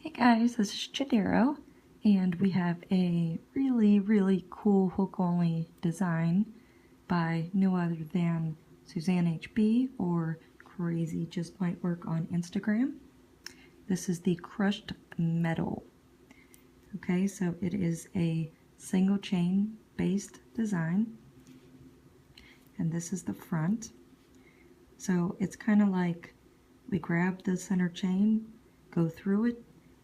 Hey guys, this is Chodaros, and we have a really cool hook-only design by no other than Suzanne HB, or Crazy Just Might Work on Instagram. This is the Crushed Metal. Okay, so it is a single chain based design, and this is the front. So it's kind of like we grab the center chain, go through it,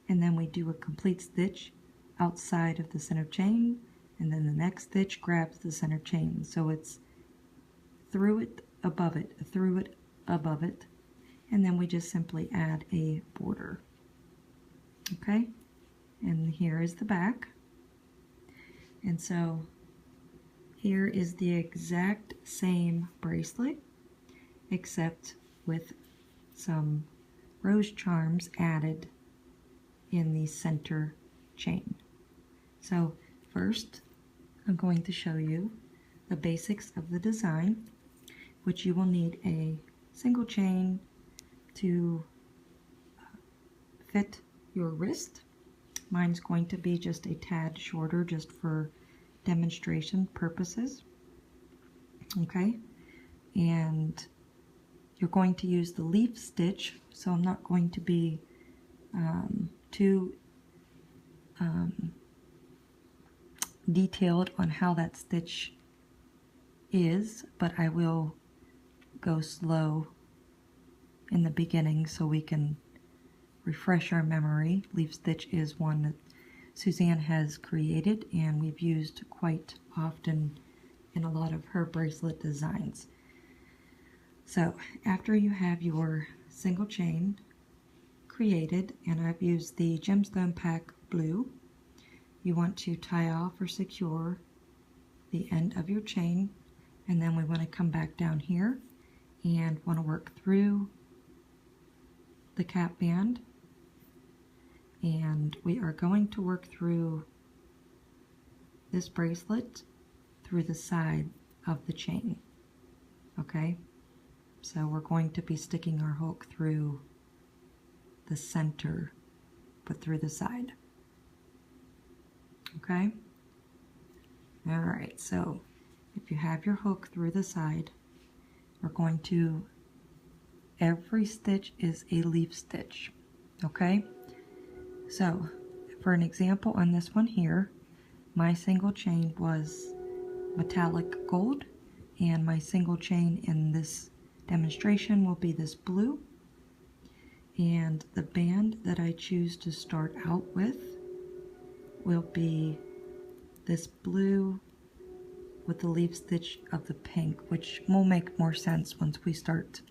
and then we do a complete stitch outside of the center chain, and then the next stitch grabs the center chain. So it's through it, above it, through it, above it, and then we just simply add a border. Okay, and here is the back. And so here is the exact same bracelet, except with some rose charms added in the center chain. So first I'm going to show you the basics of the design, which you will need a single chain to fit your wrist. Mine's going to be just a tad shorter just for demonstration purposes. Okay, and you're going to use the leaf stitch, so I'm not going to be too detailed on how that stitch is, but I will go slow in the beginning so we can refresh our memory. Leaf stitch is one that Suzanne has created and we've used quite often in a lot of her bracelet designs. So after you have your single chain created, and I've used the Gemstone Pack Blue, you want to tie off or secure the end of your chain, and then we want to come back down here and want to work through the cap band, and we are going to work through this bracelet through the side of the chain. Okay, so we're going to be sticking our hook through the center, but through the side. Okay, all right, so if you have your hook through the side, we're going to, every stitch is a leaf stitch. Okay, so for an example on this one here, my single chain was metallic gold, and my single chain in this demonstration will be this blue. And the band that I choose to start out with will be this blue with the leaf stitch of the pink, which will make more sense once we start.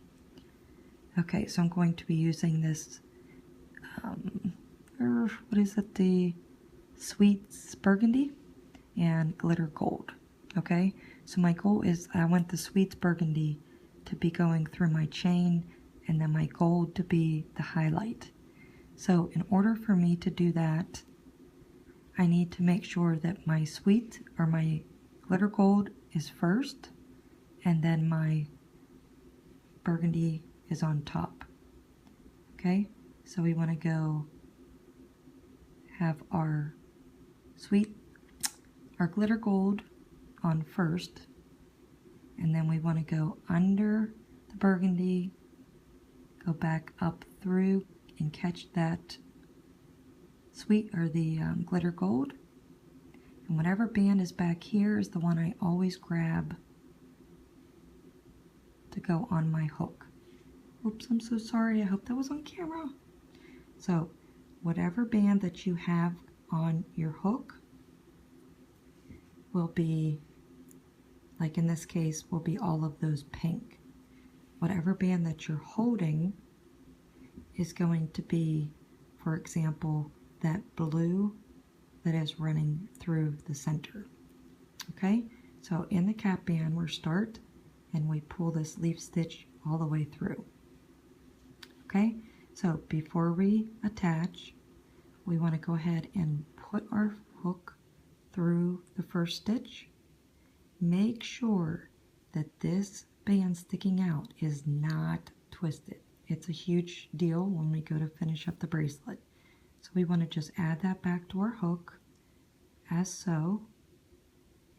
Okay, so I'm going to be using this, what is it, the Sweets Burgundy and Glitter Gold. Okay, so my goal is I want the Sweets Burgundy to be going through my chain, and then my gold to be the highlight. So in order for me to do that, I need to make sure that my sweet or my glitter gold is first, and then my burgundy is on top. Okay, so we want to go have our glitter gold on first, and then we want to go under the burgundy, go back up through and catch that sweet or the glitter gold, and whatever band is back here is the one I always grab to go on my hook. Oops, I'm so sorry, I hope that was on camera. So whatever band that you have on your hook will be, like in this case, will be all of those pink. Whatever band that you're holding is going to be, for example, that blue that is running through the center. Okay, so in the cap band we start and we pull this leaf stitch all the way through. Okay, so before we attach, we want to go ahead and put our hook through the first stitch. Make sure that this band sticking out is not twisted. It's a huge deal when we go to finish up the bracelet. So we want to just add that back to our hook as so,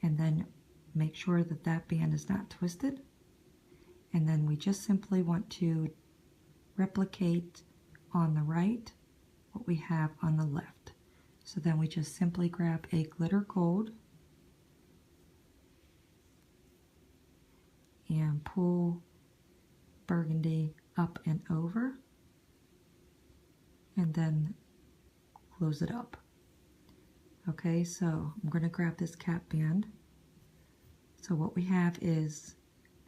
and then make sure that that band is not twisted. And then we just simply want to replicate on the right what we have on the left. So then we just simply grab a glitter gold and pull burgundy up and over, and then close it up. Okay, so I'm going to grab this cap band. So what we have is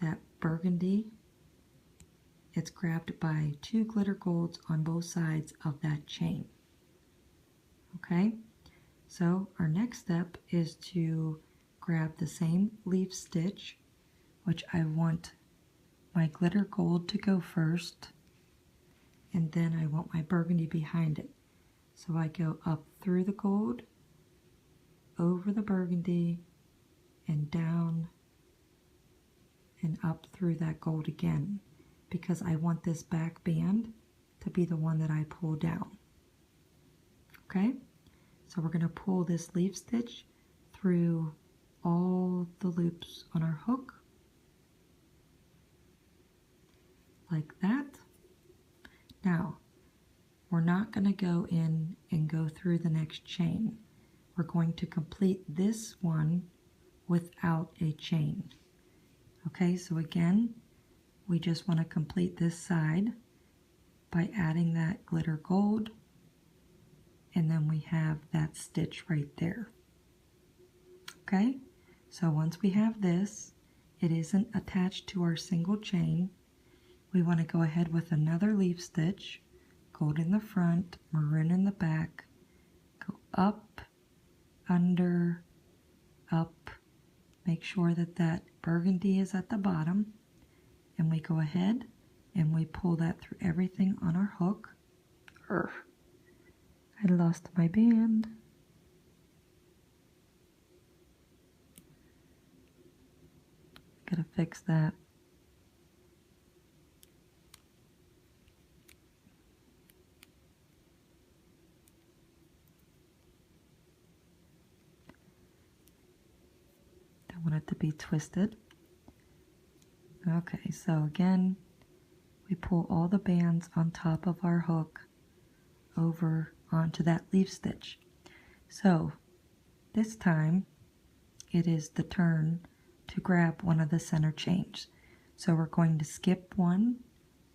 that burgundy. It's grabbed by 2 glitter golds on both sides of that chain. Okay, so our next step is to grab the same leaf stitch, which I want my glitter gold to go first, and then I want my burgundy behind it. So I go up through the gold, over the burgundy, and down and up through that gold again, because I want this back band to be the one that I pull down. Okay, so we're going to pull this leaf stitch through all the loops on our hook, like that. Now, we're not going to go in and go through the next chain. We're going to complete this one without a chain. Okay, so again, we just want to complete this side by adding that glitter gold, and then we have that stitch right there. Okay, so once we have this, it isn't attached to our single chain. We want to go ahead with another leaf stitch, gold in the front, maroon in the back, go up, under, up, make sure that that burgundy is at the bottom, and we go ahead and we pull that through everything on our hook. I lost my band. Gotta fix that. Don't want it to be twisted. Okay, so again, we pull all the bands on top of our hook over onto that leaf stitch. So this time it is the turn to grab one of the center chains. So we're going to skip one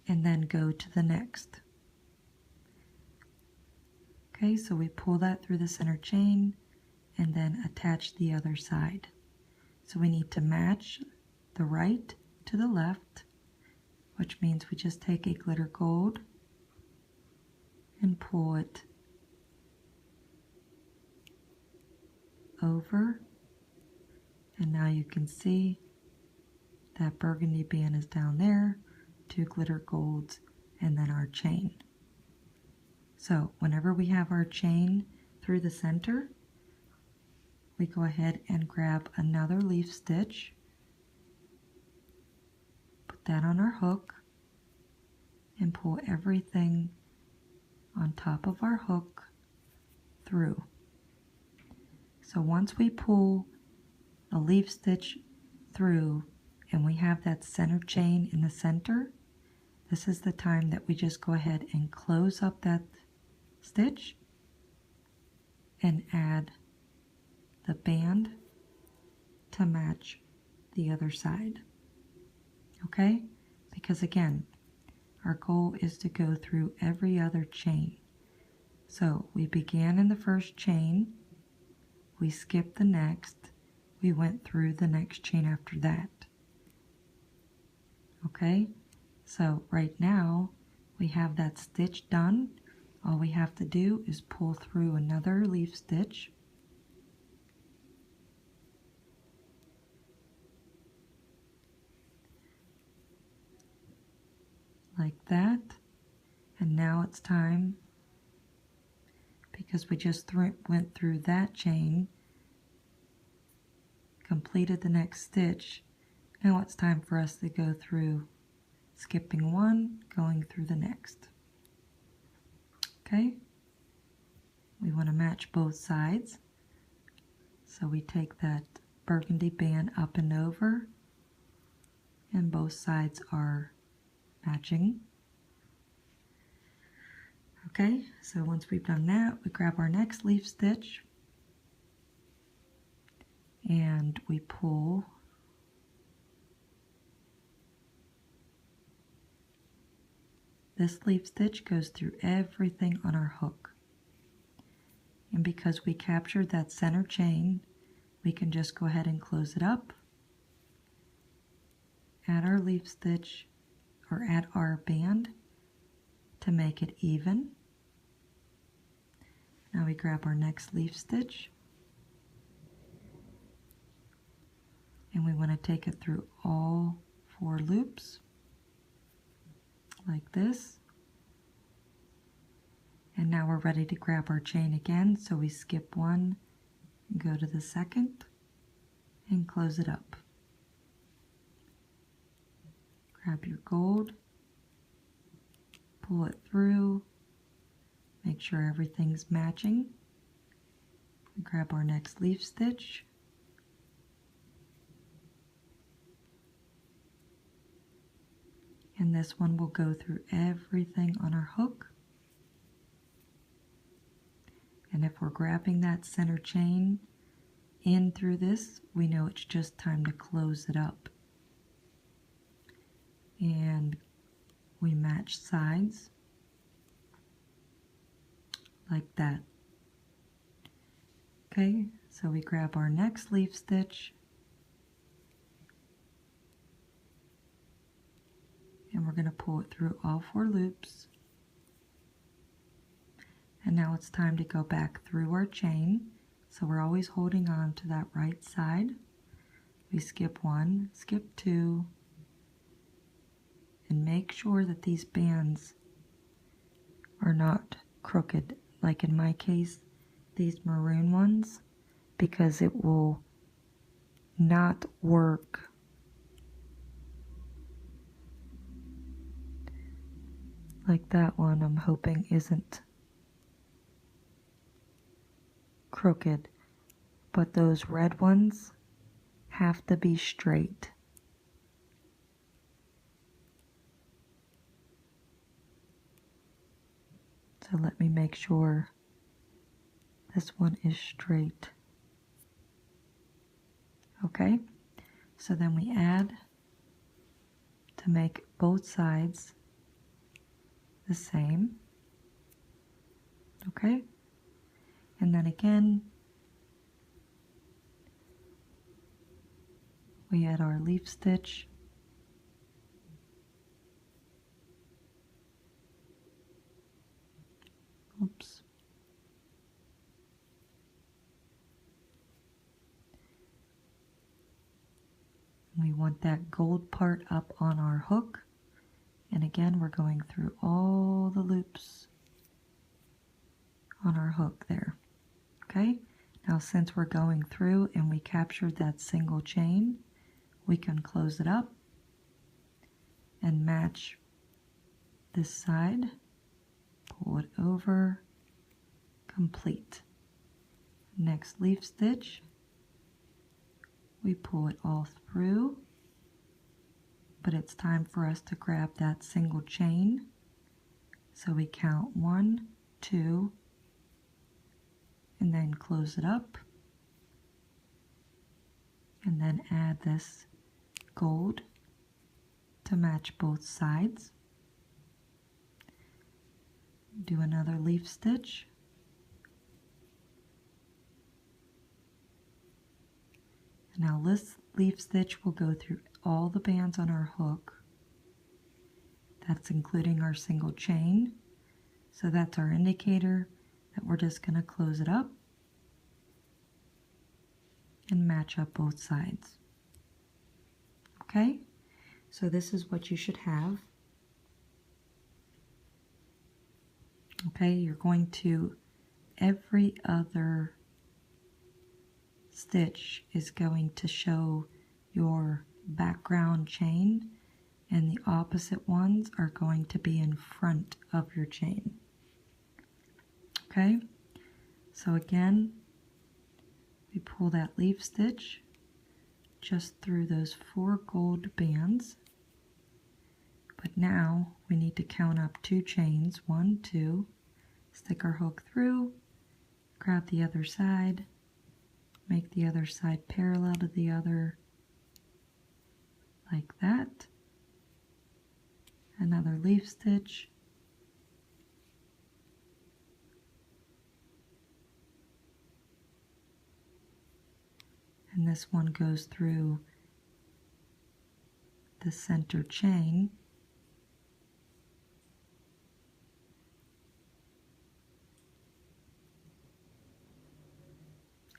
and then go to the next. Okay, so we pull that through the center chain and then attach the other side. So we need to match the right to the left, which means we just take a glitter gold and pull it over, and now you can see that burgundy band is down there, 2 glitter golds, and then our chain. So whenever we have our chain through the center, we go ahead and grab another leaf stitch, put that on our hook, and pull everything on top of our hook through. So once we pull a leaf stitch through and we have that center chain in the center, this is the time that we just go ahead and close up that stitch and add the band to match the other side. Okay? Because again, our goal is to go through every other chain. So we began in the first chain, we skipped the next, we went through the next chain after that. Okay, so right now we have that stitch done. All we have to do is pull through another leaf stitch, like that, and now it's time, because we just went through that chain, completed the next stitch, now it's time for us to go through skipping one, going through the next. Okay, want to match both sides. So we take that burgundy band up and over, and both sides are matching. Okay, so once we've done that, we grab our next leaf stitch and we pull this leaf stitch goes through everything on our hook. And because we captured that center chain, we can just go ahead and close it up, add our leaf stitch, or add our band to make it even. Now we grab our next leaf stitch, and we want to take it through all 4 loops, like this. And now we're ready to grab our chain again, so we skip 1, and go to the second, and close it up. Grab your gold, pull it through, make sure everything's matching. Grab our next leaf stitch, and this one will go through everything on our hook. And if we're grabbing that center chain in through this, we know it's just time to close it up. And we match sides like that. Okay, so we grab our next leaf stitch, and we're going to pull it through all 4 loops. And now it's time to go back through our chain. So we're always holding on to that right side. We skip 1, skip 2, and make sure that these bands are not crooked, like in my case, these maroon ones, because it will not work like that one. I'm hoping isn't crooked, but those red ones have to be straight. So let me make sure this one is straight. Okay, so then we add to make both sides the same. Okay, and then again we add our leaf stitch, oops, we want that gold part up on our hook, and again we're going through all the loops on our hook there. Okay, now since we're going through and we captured that single chain, we can close it up and match this side, pull it over, complete. Next leaf stitch, we pull it all through, but it's time for us to grab that single chain. So we count 1, 2, and then close it up, and then add this gold to match both sides. Do another leaf stitch, and now this leaf stitch will go through all the bands on our hook. That's including our single chain, so that's our indicator that we're just going to close it up and match up both sides. Okay, so this is what you should have. Okay, you're going to, every other stitch is going to show your background chain, and the opposite ones are going to be in front of your chain. Okay, So again, we pull that leaf stitch just through those 4 gold bands. But now we need to count up 2 chains, 1, 2, stick our hook through, grab the other side, make the other side parallel to the other, like that. Another leaf stitch. And this one goes through the center chain.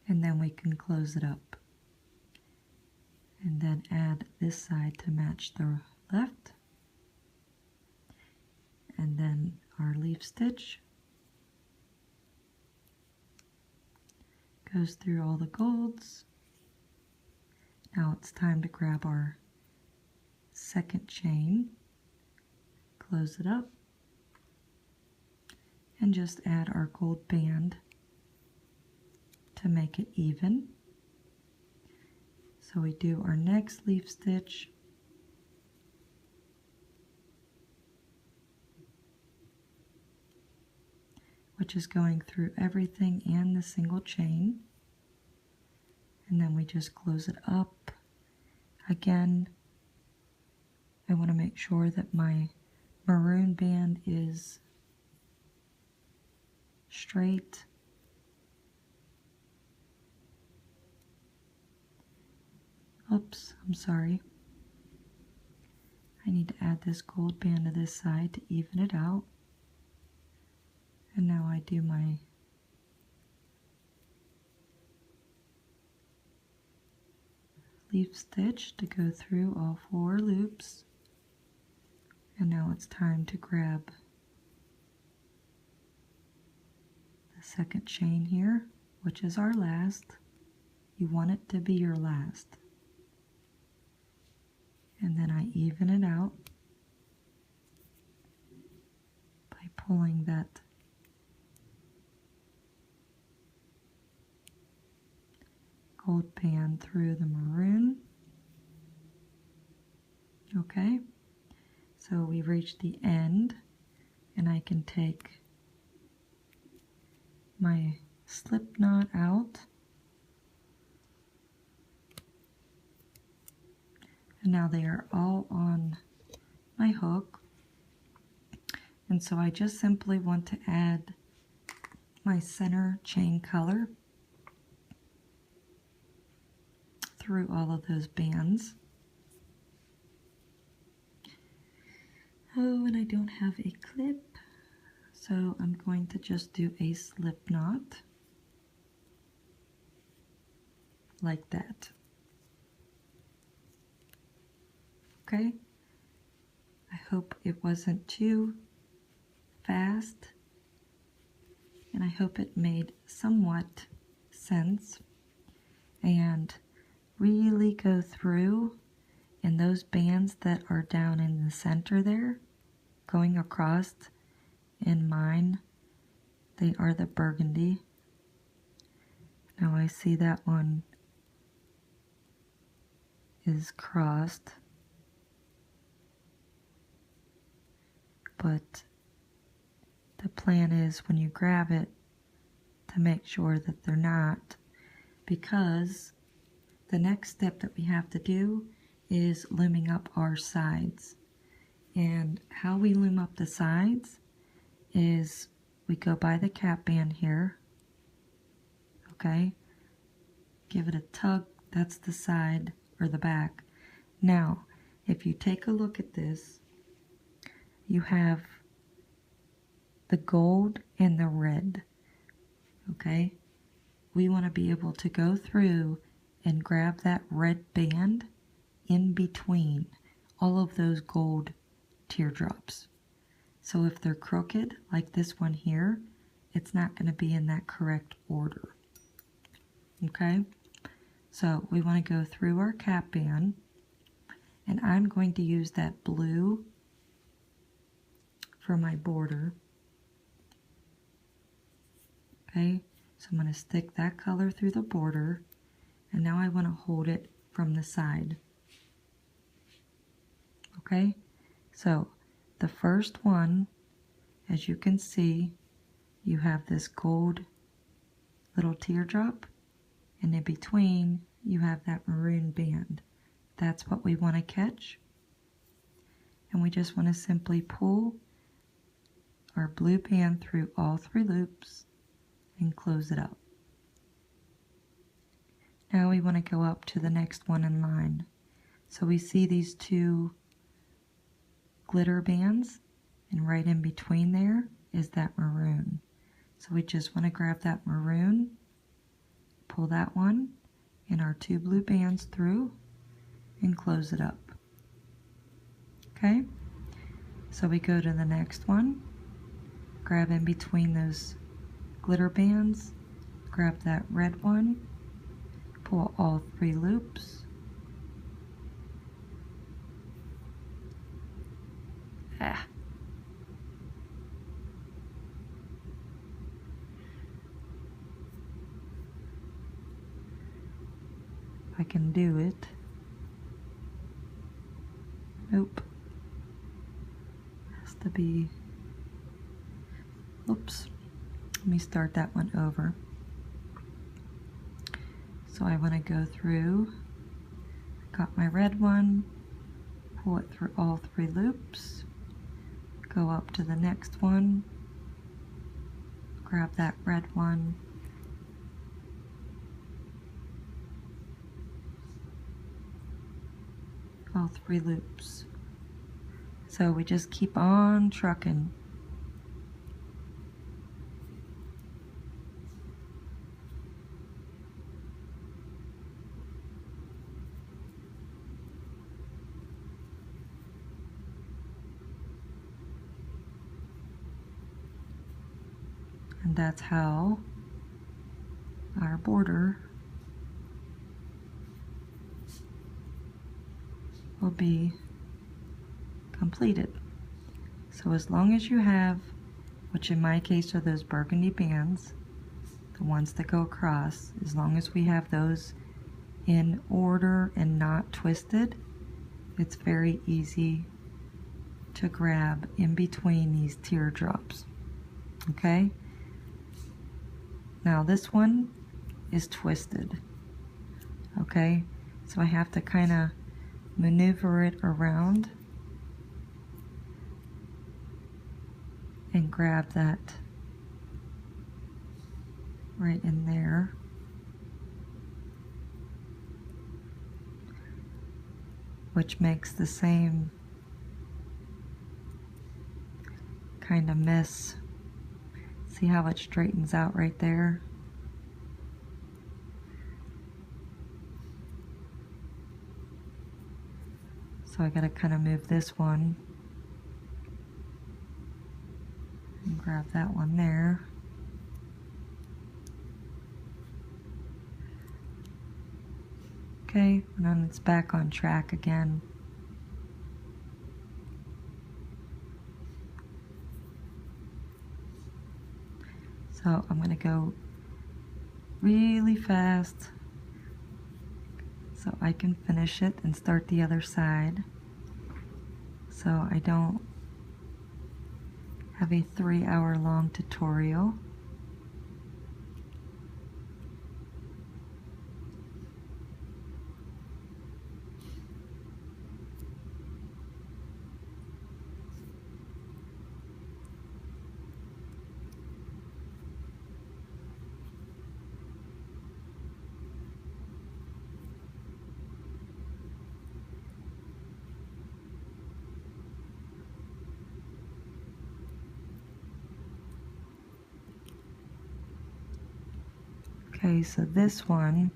And then we can close it up. And then add this side to match the left. And then our leaf stitch goes through all the golds. Now it's time to grab our second chain, close it up, and just add our gold band to make it even. So we do our next leaf stitch, which is going through everything and the single chain, and then we just close it up. Again, I want to make sure that my maroon band is straight. Oops, I'm sorry. I need to add this gold band to this side to even it out. And now I do my leaf stitch to go through all 4 loops. And now it's time to grab the second chain here, which is our last. You want it to be your last. And then I even it out by pulling that gold band through the maroon. Okay, so we've reached the end, and I can take my slip knot out, and now they are all on my hook. And so I just simply want to add my center chain color through all of those bands. Oh, and I don't have a clip, so I'm going to just do a slip knot like that. Okay, I hope it wasn't too fast, and I hope it made somewhat sense. And really go through, and those bands that are down in the center there, going across, in mine, they are the burgundy. Now I see that one is crossed, but the plan is when you grab it to make sure that they're not, because the next step that we have to do is looming up our sides. And how we loom up the sides is we go by the cap band here, okay, give it a tug, that's the side or the back. Now, if you take a look at this, you have the gold and the red, okay? We want to be able to go through and grab that red band in between all of those gold teardrops. So if they're crooked, like this one here, it's not going to be in that correct order. Okay? So we want to go through our cap band, and I'm going to use that blue for my border. Okay? So I'm going to stick that color through the border, and now I want to hold it from the side. Okay, so the first one, as you can see, you have this gold little teardrop, and in between you have that maroon band. That's what we want to catch. And we just want to simply pull our blue band through all 3 loops and close it up. Now we want to go up to the next one in line. So we see these 2 glitter bands, and right in between there is that maroon. So we just want to grab that maroon, pull that one and our 2 blue bands through and close it up. Okay, so we go to the next one, grab in between those glitter bands, grab that red one, pull all 3 loops, if I can do it. Nope. Has to be, oops. Let me start that one over. So I want to go through, got my red one, pull it through all 3 loops, go up to the next one, grab that red one, all 3 loops. So we just keep on trucking. And that's how our border will be completed. So as long as you have, which in my case are those burgundy bands, the ones that go across, as long as we have those in order and not twisted, it's very easy to grab in between these teardrops. Okay? Now this one is twisted. Okay? So I have to kind of maneuver it around and grab that right in there. Which makes the same kind of mess. See how it straightens out right there? So I gotta kind of move this one and grab that one there. Okay, and then it's back on track again. So I'm gonna go really fast so I can finish it and start the other side, so I don't have a 3-hour long tutorial. Okay, so this one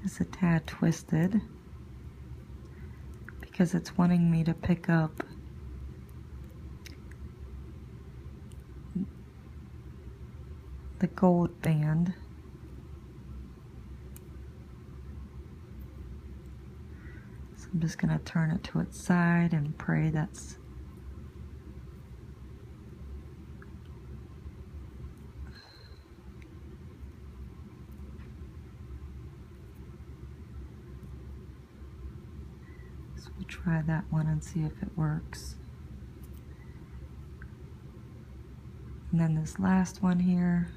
is a tad twisted because it's wanting me to pick up the gold band. So I'm just going to turn it to its side and pray that's So we'll try that one and see if it works. And then this last one here.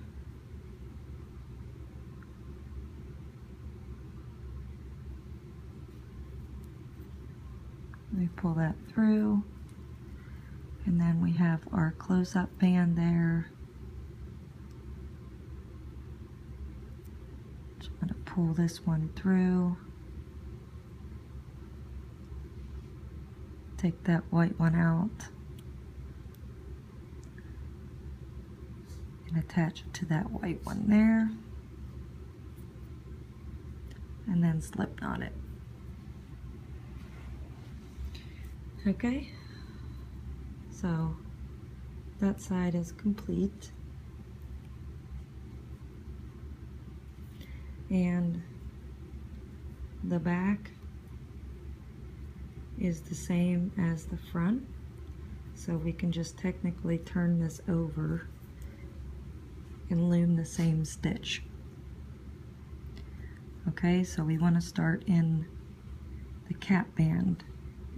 We pull that through, and then we have our close-up band there. Just want to pull this one through. Take that white one out and attach it to that white one there, and then slip knot it. Okay, so that side is complete, and the back is the same as the front, so we can just technically turn this over and loom the same stitch. Okay, so we want to start in the cap band,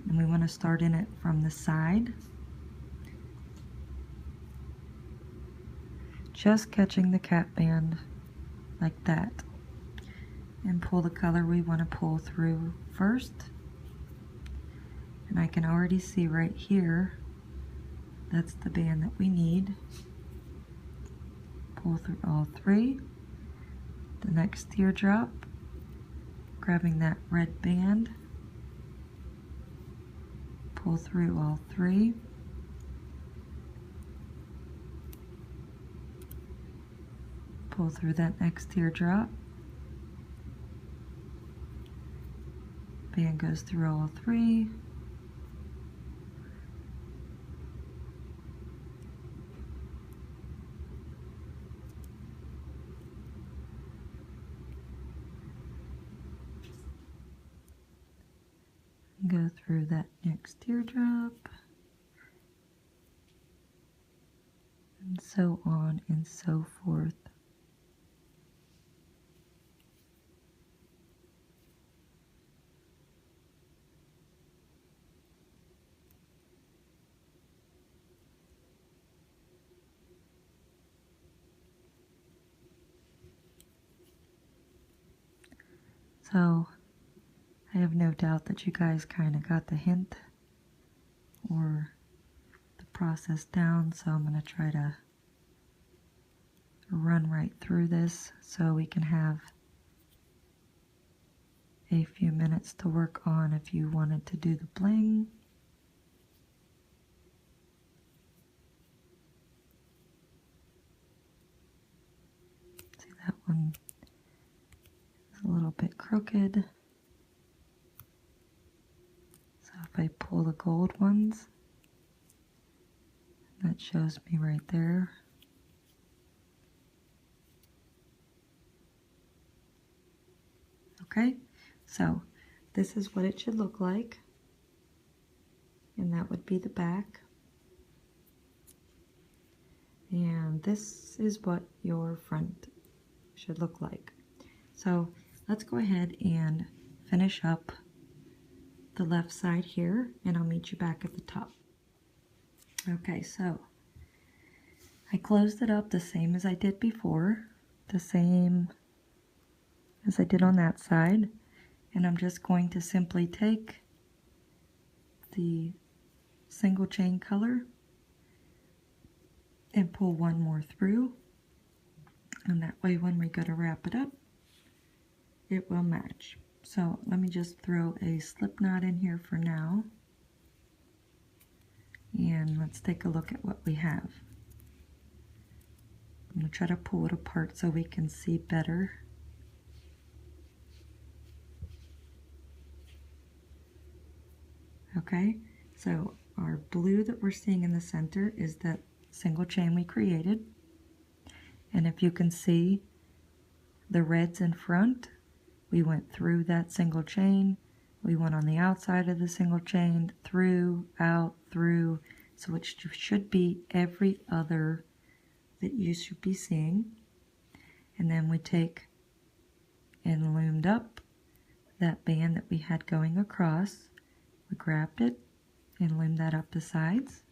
and we want to start in it from the side, just catching the cap band like that, and pull the color we want to pull through first. And I can already see right here, that's the band that we need. Pull through all three. The next teardrop, grabbing that red band, pull through all three. Pull through that next teardrop. Band goes through all three. Go through that next teardrop, and so on and so forth. So I have no doubt that you guys kind of got the hint or the process down, so I'm going to try to run right through this so we can have a few minutes to work on if you wanted to do the bling. See, that one is a little bit crooked. So if I pull the gold ones, that shows me right there. Okay, so this is what it should look like, and that would be the back. And this is what your front should look like. So let's go ahead and finish up the left side here, and I'll meet you back at the top. Okay, so I closed it up the same as I did before, the same as I did on that side, and I'm just going to simply take the single chain color and pull one more through, and that way when we go to wrap it up, it will match. So let me just throw a slip knot in here for now, and let's take a look at what we have. I'm going to try to pull it apart so we can see better. Okay, so our blue that we're seeing in the center is that single chain we created, and if you can see the reds in front, we went through that single chain, we went on the outside of the single chain, through, out, through, so it should be every other that you should be seeing. And then we take and loomed up that band that we had going across, we grabbed it and loomed that up the sides.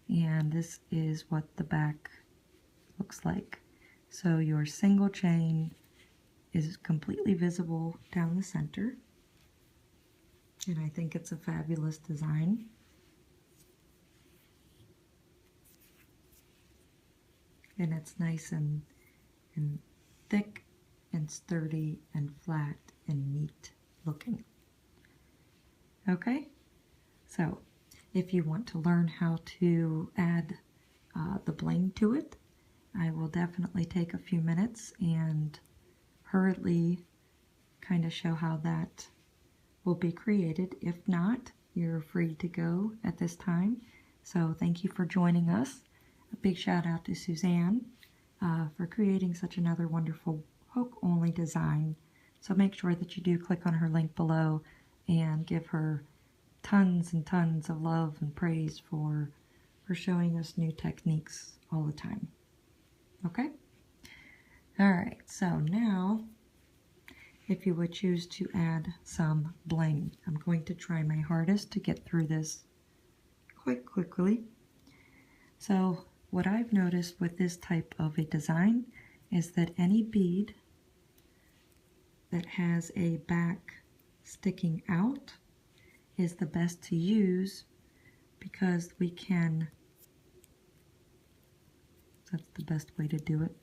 And this is what the back looks like. So your single chain is completely visible down the center. And I think it's a fabulous design. And it's nice and thick and sturdy and flat and neat looking. Okay, so if you want to learn how to add the bling to it, I will definitely take a few minutes and hurriedly kind of show how that will be created. If not, you're free to go at this time. So thank you for joining us. A big shout out to Suzanne for creating such another wonderful hook-only design. So make sure that you do click on her link below and give her tons and tons of love and praise for showing us new techniques all the time. Okay? Alright, so now if you would choose to add some bling, I'm going to try my hardest to get through this quite quickly. So what I've noticed with this type of a design is that any bead that has a back sticking out is the best to use, because we can, that's the best way to do it,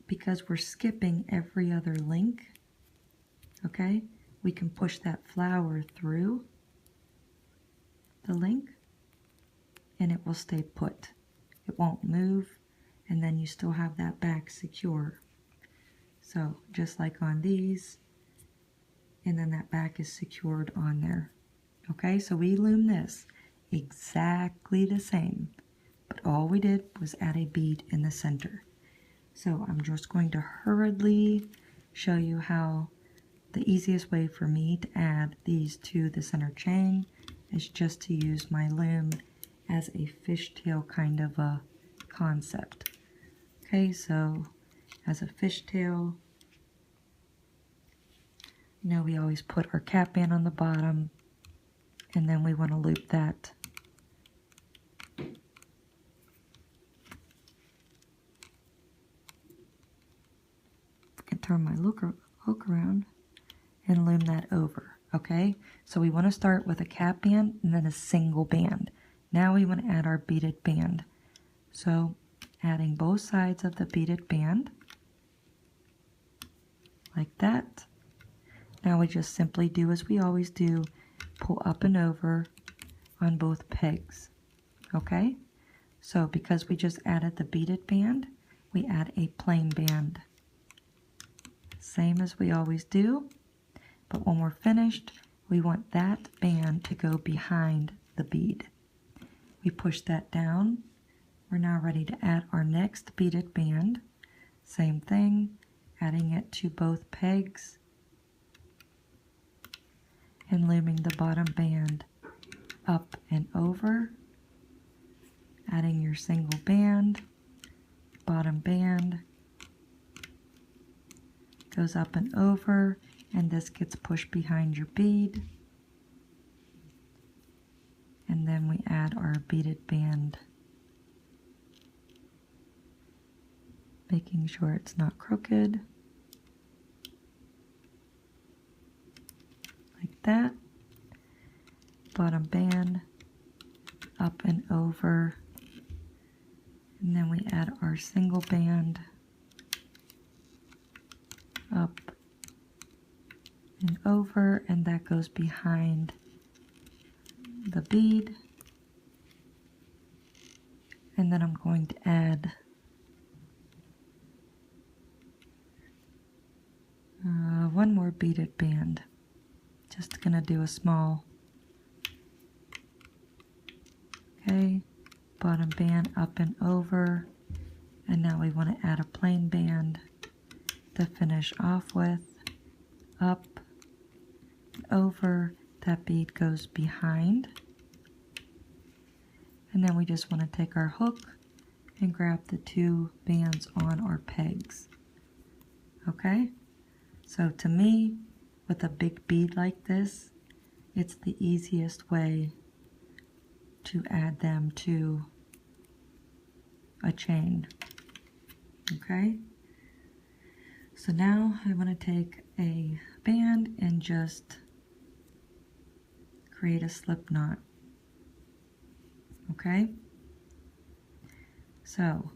because we're skipping every other link. Okay, we can push that flower through the link and it will stay put. It won't move, and then you still have that back secure. So just like on these, and then that back is secured on there. Okay, so we loom this exactly the same, but all we did was add a bead in the center. So I'm just going to hurriedly show you how the easiest way for me to add these to the center chain is just to use my loom as a fishtail kind of a concept. Okay, so as a fishtail, you know, we always put our cap band on the bottom, and then we want to loop that and turn my hook around and loom that over. Okay, so we want to start with a cap band and then a single band. Now we want to add our beaded band. So adding both sides of the beaded band like that. Now we just simply do as we always do, pull up and over on both pegs. Okay, so because we just added the beaded band, we add a plain band. Same as we always do, but when we're finished, we want that band to go behind the bead. We push that down. We're now ready to add our next beaded band. Same thing, adding it to both pegs and looming the bottom band up and over, adding your single band, bottom band goes up and over, and this gets pushed behind your bead, and then we add our beaded band, making sure it's not crooked, like that. Bottom band up and over, and then we add our single band up and over, and that goes behind the bead. And then I'm going to add one more beaded band. Just gonna do a small, okay, bottom band up and over, and now we want to add a plain band to finish off with, up, over, that bead goes behind, and then we just want to take our hook and grab the two bands on our pegs. Okay, so to me, with a big bead like this, it's the easiest way to add them to a chain. Okay? So now I want to take a band and just create a slip knot. Okay? So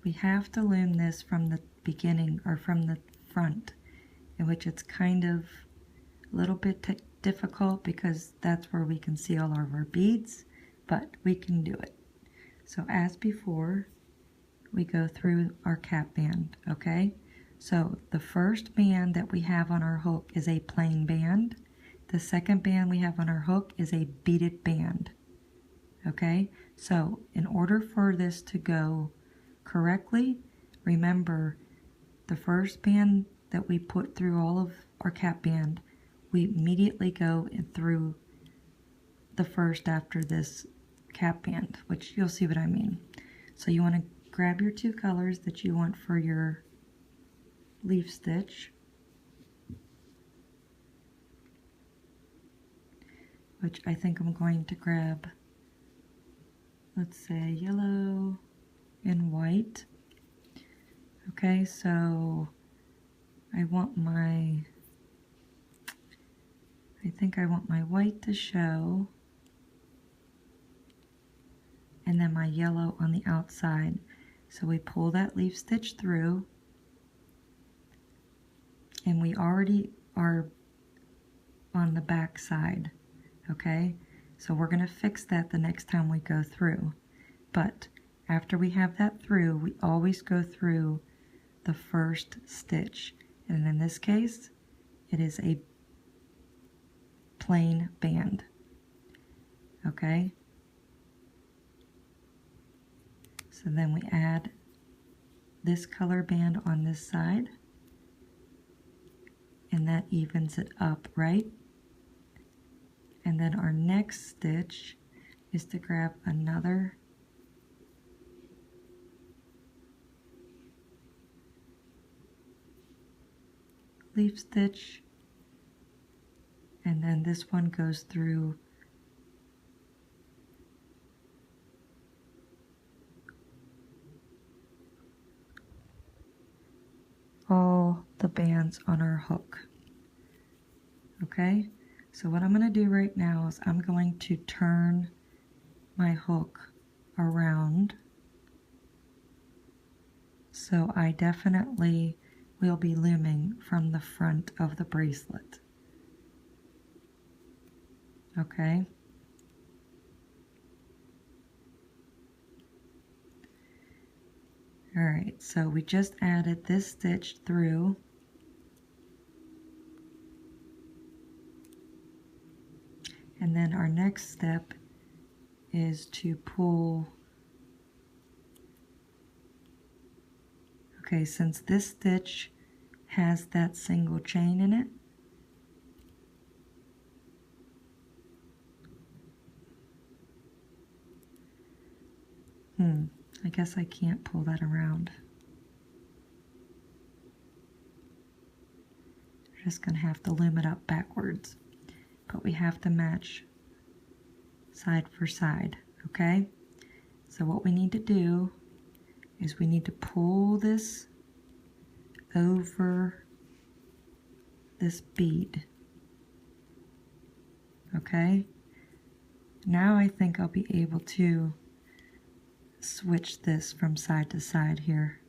we have to loom this from the beginning, or from the front, in which it's kind of a little bit difficult because that's where we can see all of our beads, but we can do it. So as before, we go through our cap band, okay? So the first band that we have on our hook is a plain band. The second band we have on our hook is a beaded band, okay? So in order for this to go correctly, remember the first band that we put through all of our cap band, we immediately go through the first after this cap band, which you'll see what I mean. So you want to grab your two colors that you want for your leaf stitch, which I think I'm going to grab, let's say yellow and white. Okay, so I think I want my white to show, and then my yellow on the outside. So we pull that leaf stitch through, and we already are on the back side, okay? So we're gonna fix that the next time we go through. But after we have that through, we always go through the first stitch. And in this case, it is a plain band, okay? So then we add this color band on this side, and that evens it up, right? And then our next stitch is to grab another leaf stitch, and then this one goes through all the bands on our hook. Okay, so what I'm going to do right now is I'm going to turn my hook around, so I definitely will be looming from the front of the bracelet. Okay. Alright, so we just added this stitch through, and then our next step is to pull. Okay, since this stitch has that single chain in it, I guess I can't pull that around. We're just going to have to loom it up backwards, but we have to match side for side, okay? So what we need to do is we need to pull this over this bead, okay? Now I think I'll be able to switch this from side to side here.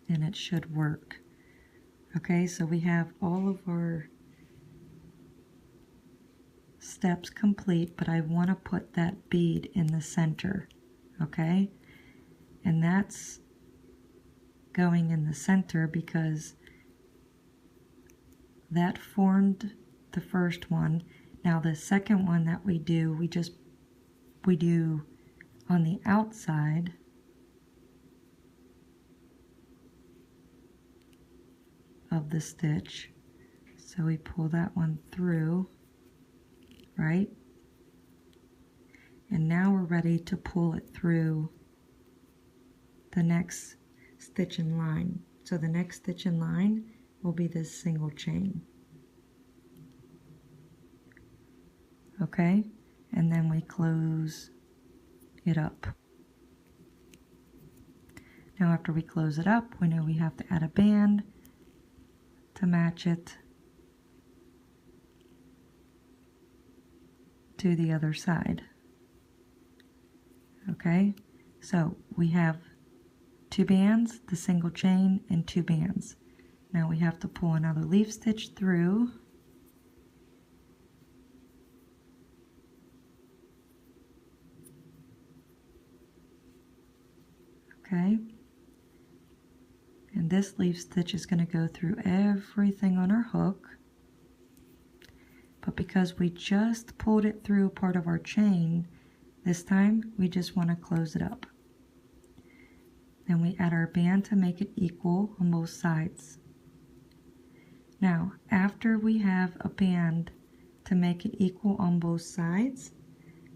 And it should work. Okay, so we have all of our steps complete, but I want to put that bead in the center, okay? And that's going in the center because that formed the first one. Now the second one that we do, we do on the outside of the stitch. So we pull that one through, right? And now we're ready to pull it through the next stitch in line. So the next stitch in line will be this single chain. Okay, and then we close it up. Now after we close it up, we know we have to add a band to match it to the other side. Okay, so we have 2 bands, the single chain, and 2 bands. Now we have to pull another leaf stitch through. Okay, and this leaf stitch is going to go through everything on our hook, but because we just pulled it through part of our chain, this time we just want to close it up. Then we add our band to make it equal on both sides. Now, after we have a band to make it equal on both sides,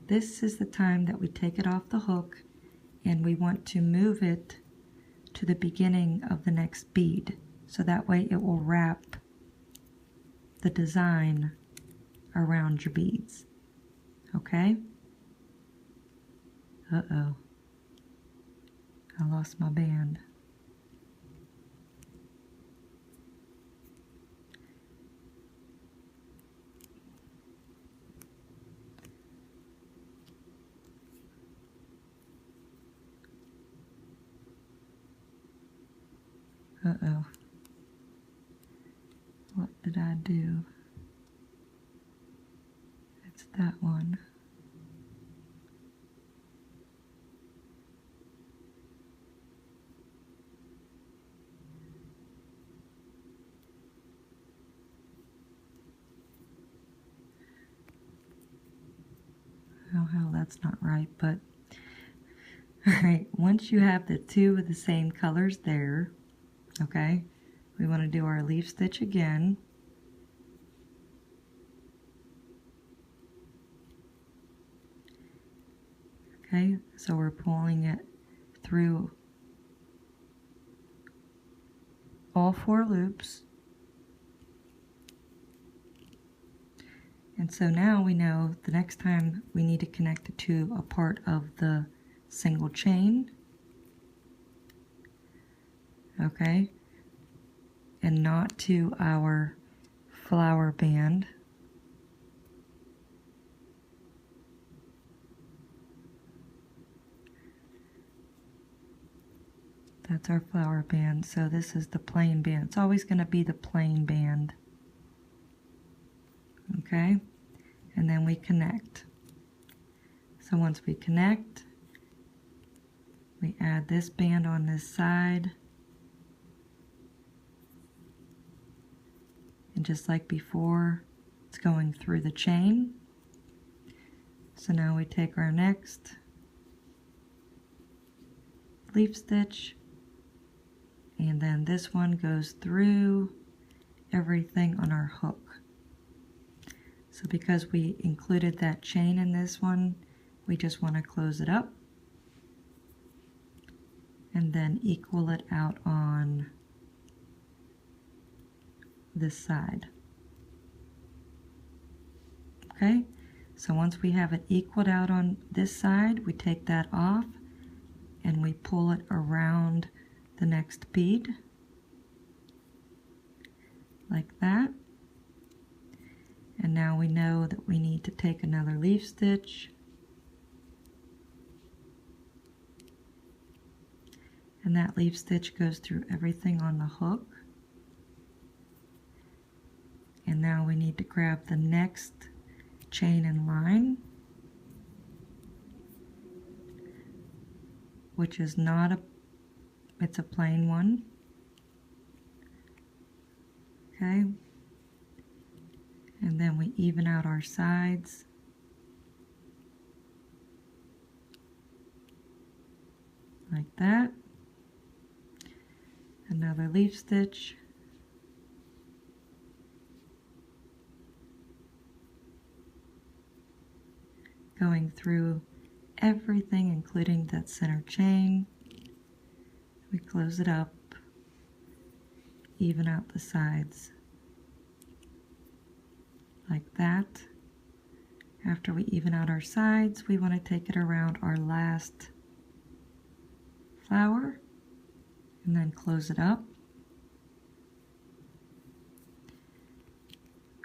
this is the time that we take it off the hook and we want to move it to the beginning of the next bead. So that way it will wrap the design around your beads. Okay? Uh-oh. I lost my band. Uh-oh. What did I do? It's that one. Oh hell, that's not right, but alright, once you have the 2 of the same colors there, okay, we want to do our leaf stitch again. Okay, so we're pulling it through all 4 loops. And so now we know the next time we need to connect it to a part of the single chain. Okay, and not to our flower band. That's our flower band, so this is the plain band. It's always going to be the plain band. Okay, and then we connect. So once we connect, we add this band on this side. And just like before, it's going through the chain. So now we take our next leaf stitch, and then this one goes through everything on our hook. So because we included that chain in this one, we just want to close it up and then equal it out on this side. Okay, so once we have it equaled out on this side, we take that off and we pull it around the next bead like that. And now we know that we need to take another leaf stitch and that leaf stitch goes through everything on the hook. And now we need to grab the next chain in line, which is not it's a plain one. Okay, and then we even out our sides. Like that. Another leaf stitch. Going through everything, including that center chain. We close it up even out the sides like that. After we even out our sides, we want to take it around our last flower and then close it up.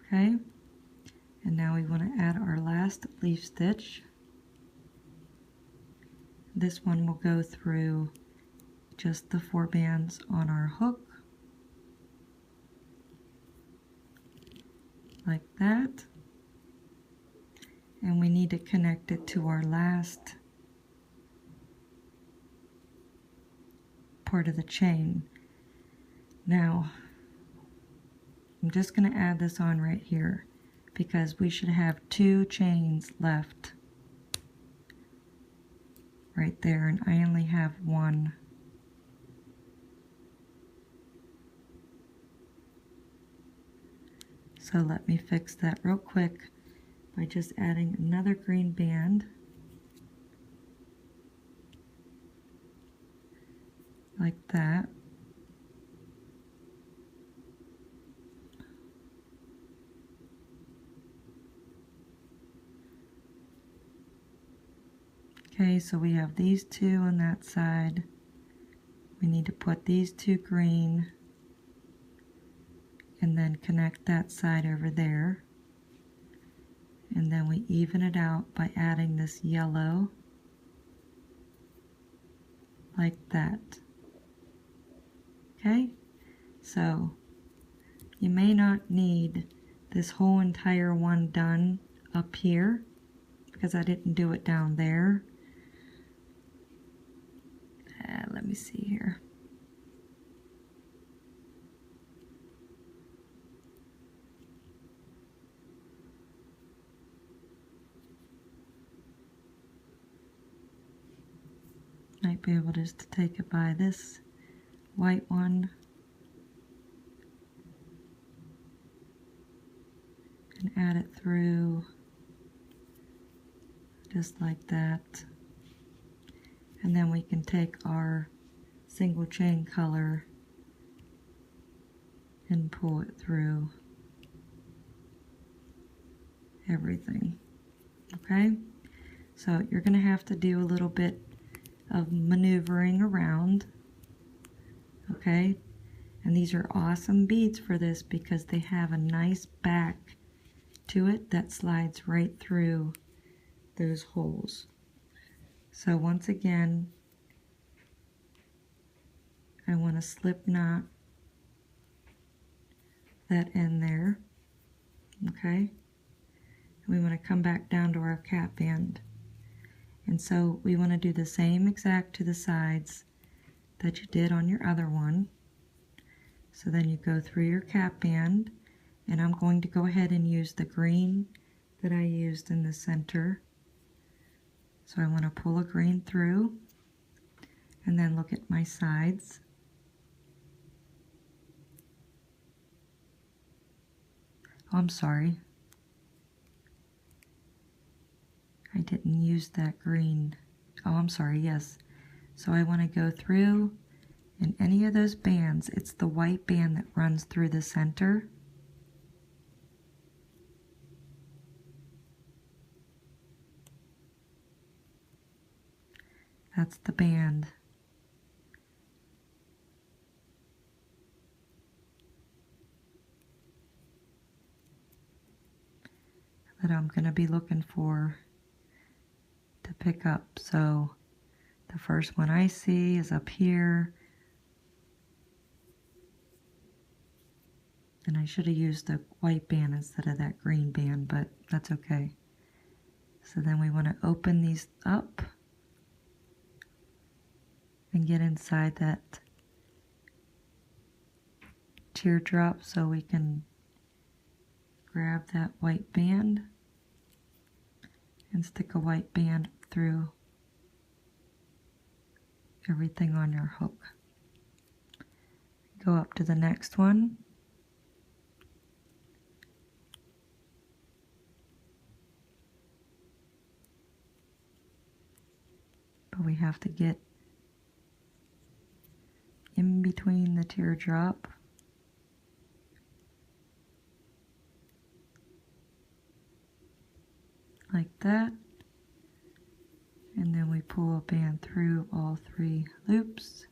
Okay, and now we want to add our last leaf stitch. This one will go through just the 4 bands on our hook, like that. And we need to connect it to our last part of the chain. Now, I'm just going to add this on right here because we should have 2 chains left right there, and I only have 1. So let me fix that real quick by just adding another green band like that. Okay, so we have these 2 on that side. We need to put these 2 green and then connect that side over there. And then we even it out by adding this yellow like that. Okay, so you may not need this whole entire one done up here because I didn't do it down there. Let me see here. Might be able just to take it by this white one and add it through just like that. And then we can take our single chain color and pull it through everything. Okay, so you're going to have to do a little bit of maneuvering around. Okay, and these are awesome beads for this because they have a nice back to it that slides right through those holes. So once again, I want to slip knot that in there. Okay, we want to come back down to our cap band, and so we want to do the same exact to the sides that you did on your other one. So then you go through your cap band, and I'm going to go ahead and use the green that I used in the center. So I want to pull a green through and then look at my sides. Oh, I'm sorry. I didn't use that green. Oh, I'm sorry, yes. So I want to go through, and any of those bands, it's the white band that runs through the center. That's the band. That I'm going to be looking for to pick up. So the first one I see is up here. And I should have used the white band instead of that green band, but that's okay. So then we want to open these up and get inside that teardrop so we can grab that white band and stick a white band through everything on your hook. Go up to the next one. But we have to get in between the teardrop that. And then we pull a band through all 3 loops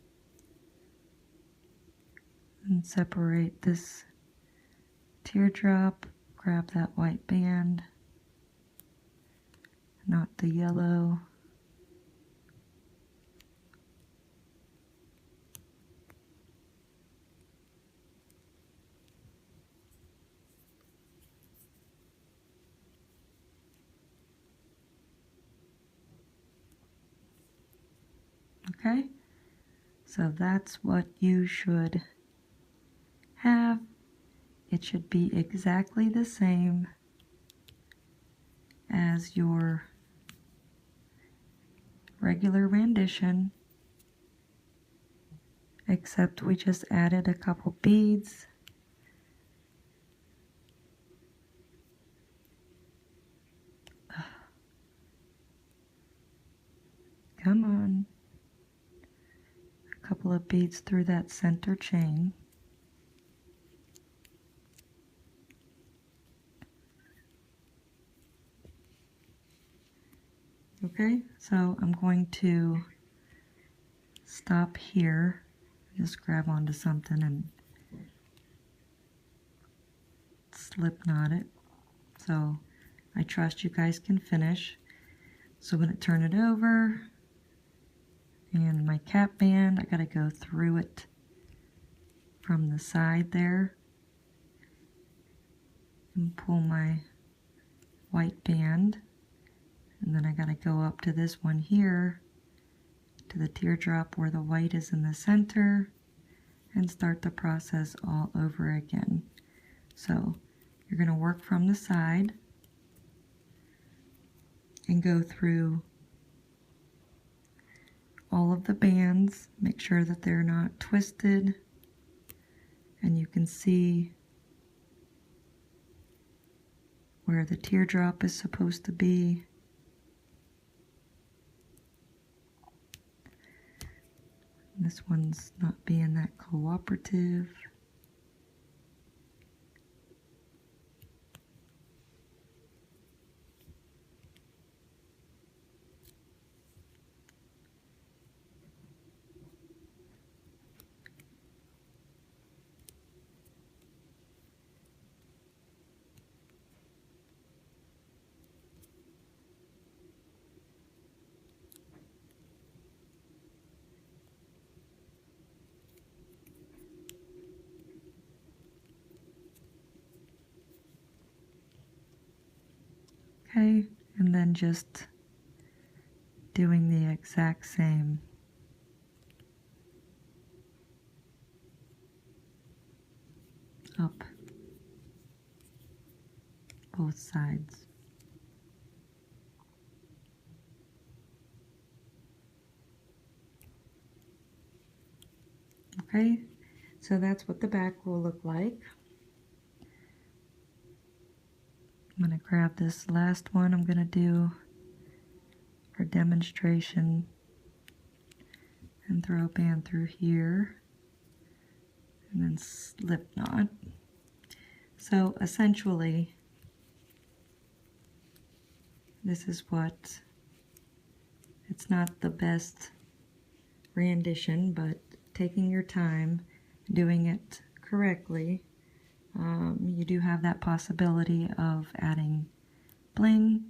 and separate this teardrop, grab that white band, not the yellow. Okay, so that's what you should have. It should be exactly the same as your regular rendition, except we just added a couple beads. Come on. A couple of beads through that center chain. Okay, so I'm going to stop here, just grab onto something and slip knot it. So I trust you guys can finish. So I'm going to turn it over, and my cap band, I got to go through it from the side there and pull my white band, and then I got to go up to this one here, to the teardrop where the white is in the center, and start the process all over again. So you're going to work from the side and go through all of the bands, make sure that they're not twisted, and you can see where the teardrop is supposed to be. This one's not being that cooperative. Okay, and then just doing the exact same. Up both sides. Okay, so that's what the back will look like. I'm going to grab this last one I'm going to do for demonstration and throw a band through here and then slip knot. So essentially, this is what, it's not the best rendition, but taking your time, doing it correctly, you do have that possibility of adding bling,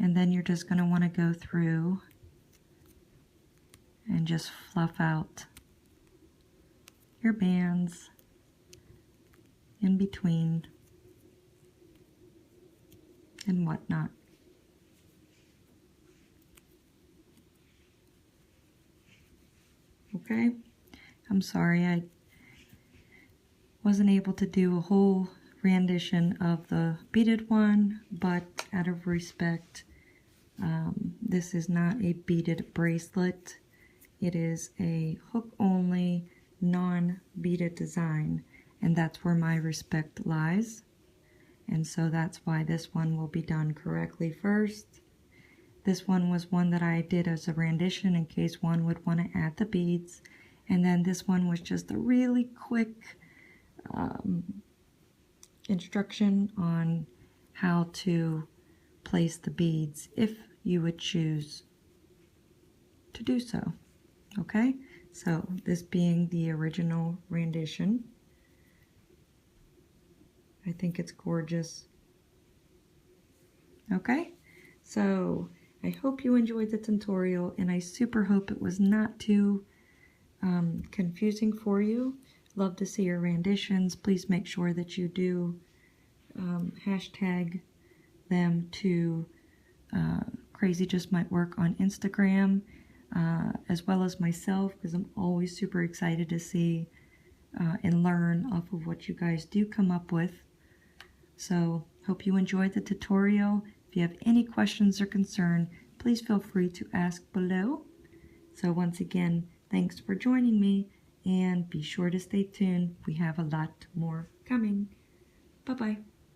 and then you're just going to want to go through and just fluff out your bands in between and whatnot. Okay, I'm sorry I wasn't able to do a whole rendition of the beaded one, but out of respect, this is not a beaded bracelet. It is a hook only, non-beaded design, and that's where my respect lies. And so that's why this one will be done correctly first. This one was one that I did as a rendition in case one would want to add the beads. And then this one was just a really quick instruction on how to place the beads if you would choose to do so. Okay, so this being the original rendition, I think it's gorgeous. Okay, so I hope you enjoyed the tutorial, and I super hope it was not too confusing for you. Love to see your renditions. Please make sure that you do hashtag them to Crazy Just Might Work on Instagram, as well as myself, because I'm always super excited to see and learn off of what you guys do come up with. So hope you enjoyed the tutorial. If you have any questions or concern, please feel free to ask below. So once again, thanks for joining me, and be sure to stay tuned. We have a lot more coming. Bye-bye.